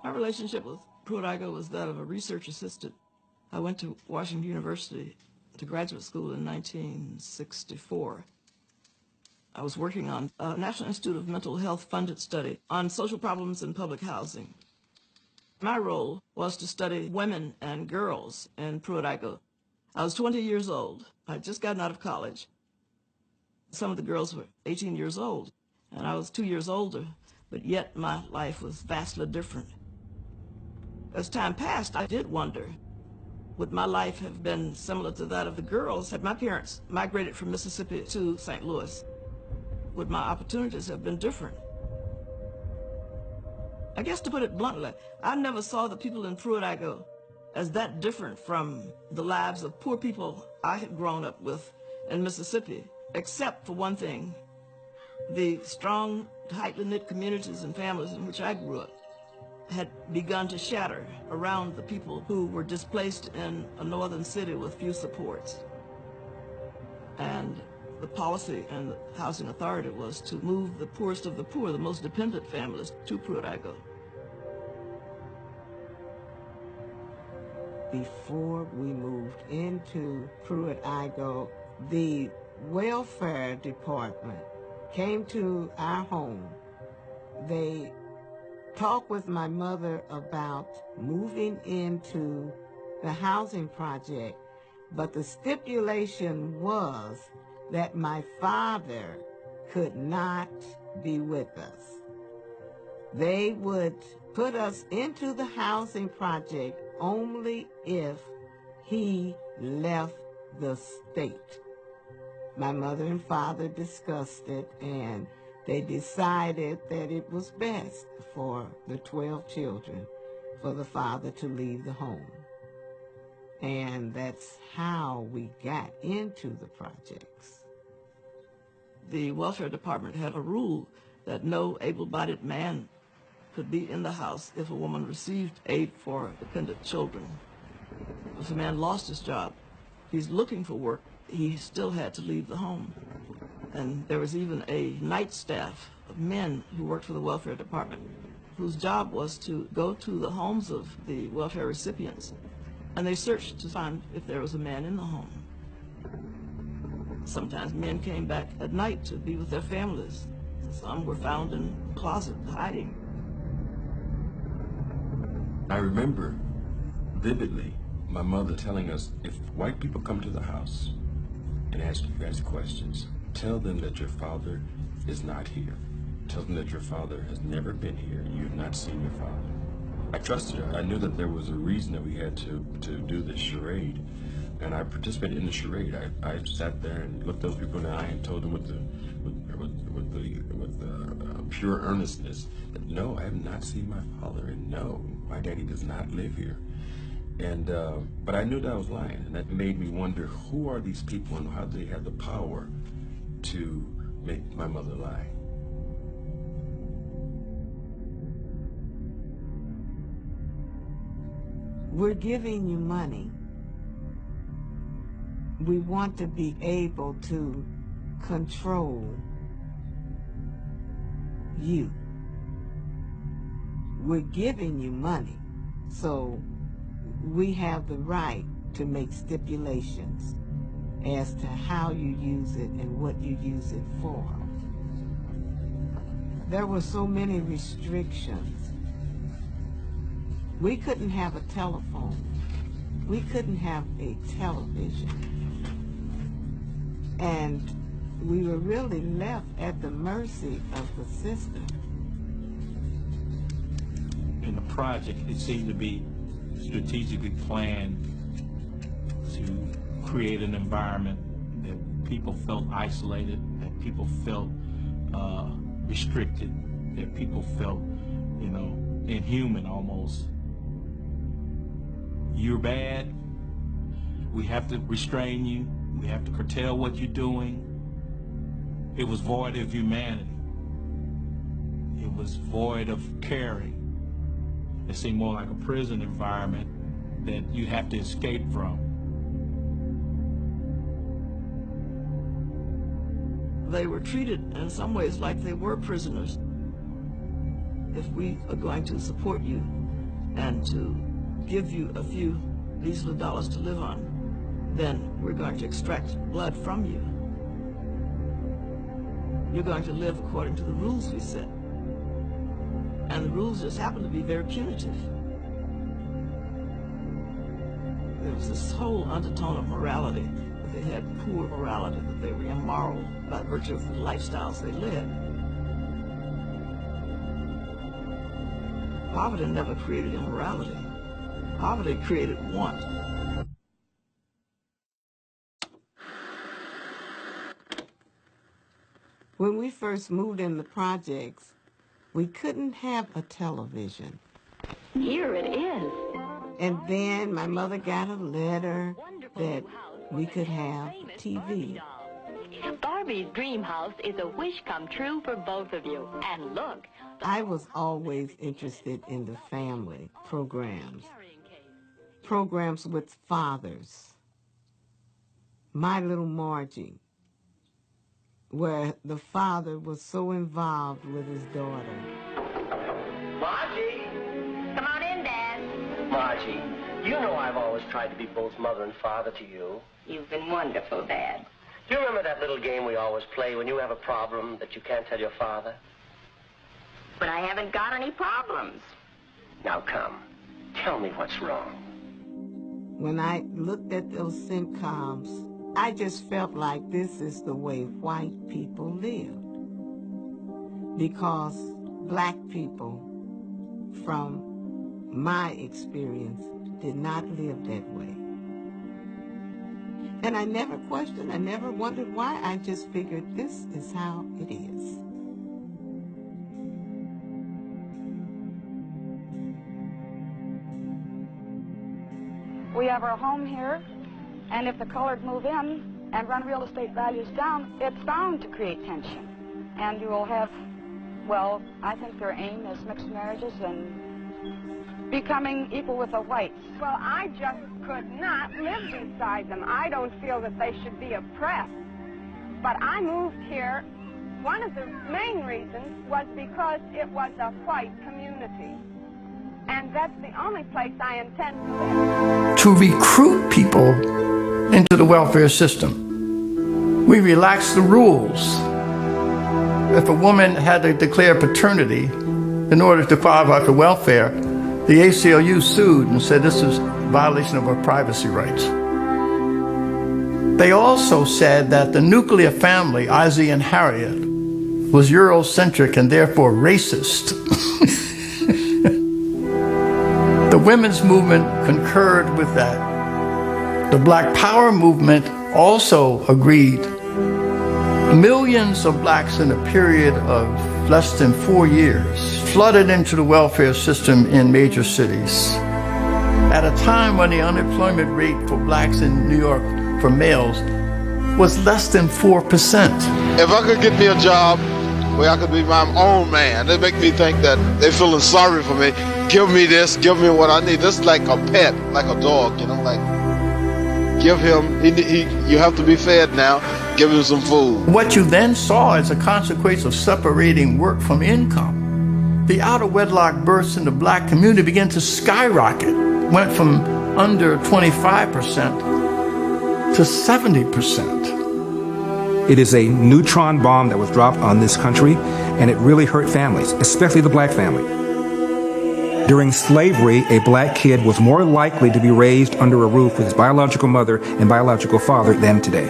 My relationship with Pruitt-Igoe was that of a research assistant. I went to Washington University to graduate school in 1964. I was working on a National Institute of Mental Health funded study on social problems in public housing. My role was to study women and girls in Pruitt-Igoe. I was 20 years old. I'd just gotten out of college. Some of the girls were 18 years old, and I was 2 years older, but yet my life was vastly different. As time passed, I did wonder, would my life have been similar to that of the girls had my parents migrated from Mississippi to St. Louis? Would my opportunities have been different? I guess to put it bluntly, I never saw the people in Pruitt-Igoe as that different from the lives of poor people I had grown up with in Mississippi, except for one thing: the strong, tightly knit communities and families in which I grew up had begun to shatter around the people who were displaced in a northern city with few supports. And the policy and the housing authority was to move the poorest of the poor, the most dependent families, to Pruitt-Igoe. Before we moved into Pruitt-Igoe, the welfare department came to our home. They talked with my mother about moving into the housing project, but the stipulation was that my father could not be with us. They would put us into the housing project only if he left the state. My mother and father discussed it, and they decided that it was best for the 12 children for the father to leave the home. And that's how we got into the projects. The welfare department had a rule that no able-bodied man could be in the house if a woman received aid for dependent children. If a man lost his job, he's looking for work, he still had to leave the home. And there was even a night staff of men who worked for the welfare department whose job was to go to the homes of the welfare recipients, and they searched to find if there was a man in the home. Sometimes men came back at night to be with their families. Some were found in the closet hiding. I remember vividly my mother telling us, if white people come to the house and ask you guys questions, tell them that your father is not here. Tell them that your father has never been here. You have not seen your father. I trusted her. I knew that there was a reason that we had to do this charade, and I participated in the charade. I sat there and looked those people in the eye and told them with pure earnestness that no, I have not seen my father, and no, my daddy does not live here. And but I knew that I was lying, and that made me wonder, who are these people and how do they have the power to make my mother lie? We're giving you money. We want to be able to control you. We're giving you money, so we have the right to make stipulations as to how you use it and what you use it for. There were so many restrictions. We couldn't have a telephone. We couldn't have a television. And we were really left at the mercy of the system. In the project, it seemed to be strategically planned to create an environment that people felt isolated, that people felt restricted, that people felt, inhuman almost. You're bad, we have to restrain you, we have to curtail what you're doing. It was void of humanity. It was void of caring. It seemed more like a prison environment that you have to escape from. They were treated in some ways like they were prisoners. If we are going to support you, and to give you a few measly dollars to live on, then we're going to extract blood from you. You're going to live according to the rules we set. And the rules just happen to be very punitive. There was this whole undertone of morality, that they had poor morality, that they were immoral by virtue of the lifestyles they led. Poverty never created immorality. Poverty created want. When we first moved in the projects, we couldn't have a television. Here it is. And then my mother got a letter that we could have TV. Barbie's dream house is a wish come true for both of you. And look. I was always interested in the family programs. Programs with fathers. My Little Margie, where the father was so involved with his daughter. Margie! Come on in, Dad. Margie, you know I've always tried to be both mother and father to you. You've been wonderful, Dad. Do you remember that little game we always play when you have a problem that you can't tell your father? But I haven't got any problems. Now come, tell me what's wrong. When I looked at those sitcoms, I just felt like this is the way white people lived. Because black people, from my experience, did not live that way. And I never questioned, I never wondered why. I just figured this is how it is. We have our home here, and if the colored move in and run real estate values down, it's bound to create tension. And you will have, well, I think their aim is mixed marriages and becoming equal with the whites. Well, I just could not live beside them. I don't feel that they should be oppressed. But I moved here. One of the main reasons was because it was a white community. And that's the only place I intend to live. To recruit people into the welfare system, we relaxed the rules. If a woman had to declare paternity in order to qualify for welfare, the ACLU sued and said this is a violation of our privacy rights. They also said that the nuclear family, Ozzie and Harriet, was Eurocentric and therefore racist. The women's movement concurred with that. The Black Power movement also agreed. Millions of blacks in a period of less than 4 years flooded into the welfare system in major cities. At a time when the unemployment rate for blacks in New York for males was less than 4%. If I could get me a job where I could be my own man, they make me think that they're feeling sorry for me. Give me this, give me what I need. This is like a pet, like a dog, you know, like give him, you have to be fed now, give him some food. What you then saw as a consequence of separating work from income, the out of wedlock births in the black community began to skyrocket, went from under 25% to 70%. It is a neutron bomb that was dropped on this country, and it really hurt families, especially the black family. During slavery, a black kid was more likely to be raised under a roof with his biological mother and biological father than today.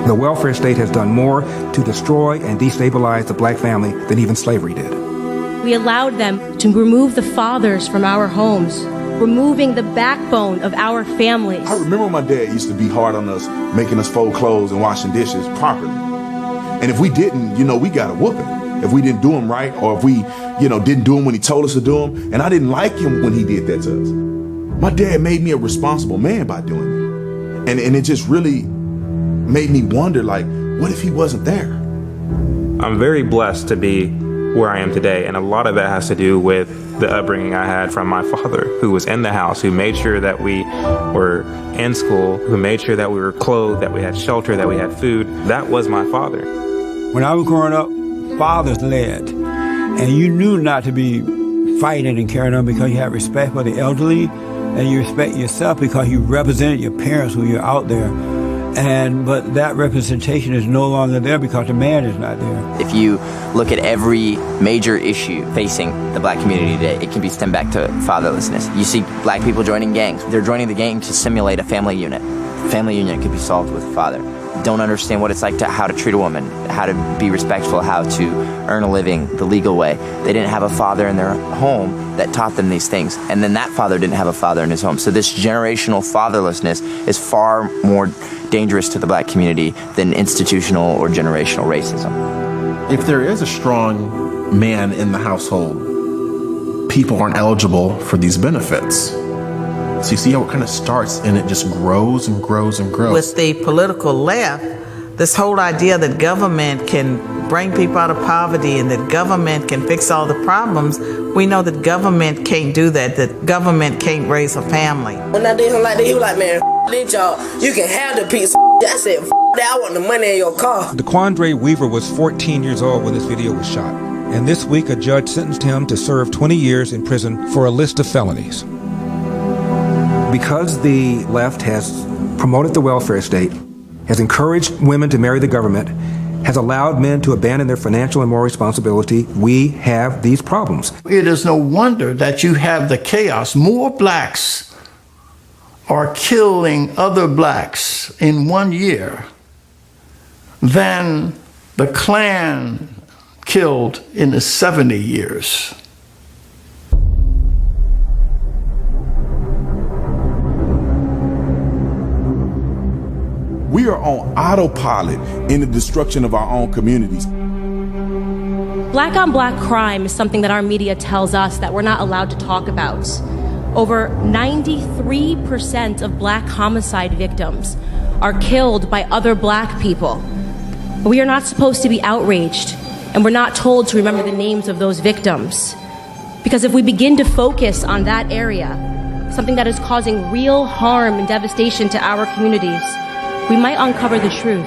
The welfare state has done more to destroy and destabilize the black family than even slavery did. We allowed them to remove the fathers from our homes, removing the backbone of our families. I remember my dad used to be hard on us, making us fold clothes and washing dishes properly. And if we didn't, you know, we got a whooping. If we didn't do them right, or if we, you know, didn't do them when he told us to do them. And I didn't like him when he did that to us. My dad made me a responsible man by doing it. And it just really made me wonder, like, what if he wasn't there? I'm very blessed to be where I am today, and a lot of that has to do with the upbringing I had from my father, who was in the house, who made sure that we were in school, who made sure that we were clothed, that we had shelter, that we had food. That was my father. When I was growing up, fathers led, and you knew not to be fighting and carrying on because you have respect for the elderly, and you respect yourself because you represent your parents when you're out there. But that representation is no longer there because the man is not there. If you look at every major issue facing the black community today, it can be stemmed back to fatherlessness. You see black people joining gangs. They're joining the gang to simulate a family unit. Family unit could be solved with a father. Don't understand what it's like to how to treat a woman, how to be respectful, how to earn a living the legal way. They didn't have a father in their home that taught them these things, and then that father didn't have a father in his home. So this generational fatherlessness is far more dangerous to the black community than institutional or generational racism. If there is a strong man in the household, people aren't eligible for these benefits. So you see how it kind of starts and it just grows and grows and grows. With the political left, this whole idea that government can bring people out of poverty and that government can fix all the problems, we know that government can't do that government can't raise a family. When I did him like that, he was like, man, this y'all, you can have the piece of I said, that, I want the money in your car. DeQuandre Weaver was 14 years old when this video was shot. And this week, a judge sentenced him to serve 20 years in prison for a list of felonies. Because the left has promoted the welfare state, has encouraged women to marry the government, has allowed men to abandon their financial and moral responsibility, we have these problems. It is no wonder that you have the chaos. More blacks are killing other blacks in 1 year than the Klan killed in the 70 years. We are on autopilot in the destruction of our own communities. Black on black crime is something that our media tells us that we're not allowed to talk about. Over 93% of black homicide victims are killed by other black people. We are not supposed to be outraged, and we're not told to remember the names of those victims. Because if we begin to focus on that area, something that is causing real harm and devastation to our communities, we might uncover the truth.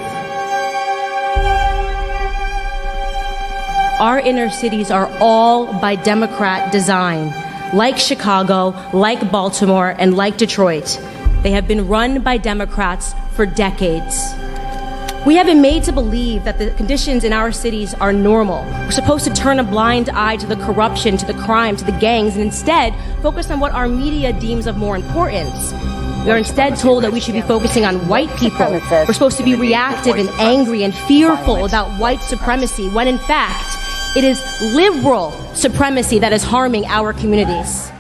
Our inner cities are all by Democrat design. Like Chicago, like Baltimore, and like Detroit, they have been run by Democrats for decades. We have been made to believe that the conditions in our cities are normal. We're supposed to turn a blind eye to the corruption, to the crime, to the gangs, and instead focus on what our media deems of more importance. We are instead told that we should be focusing on white people. We're supposed to be reactive and angry and fearful about white supremacy, when in fact, it is liberal supremacy that is harming our communities.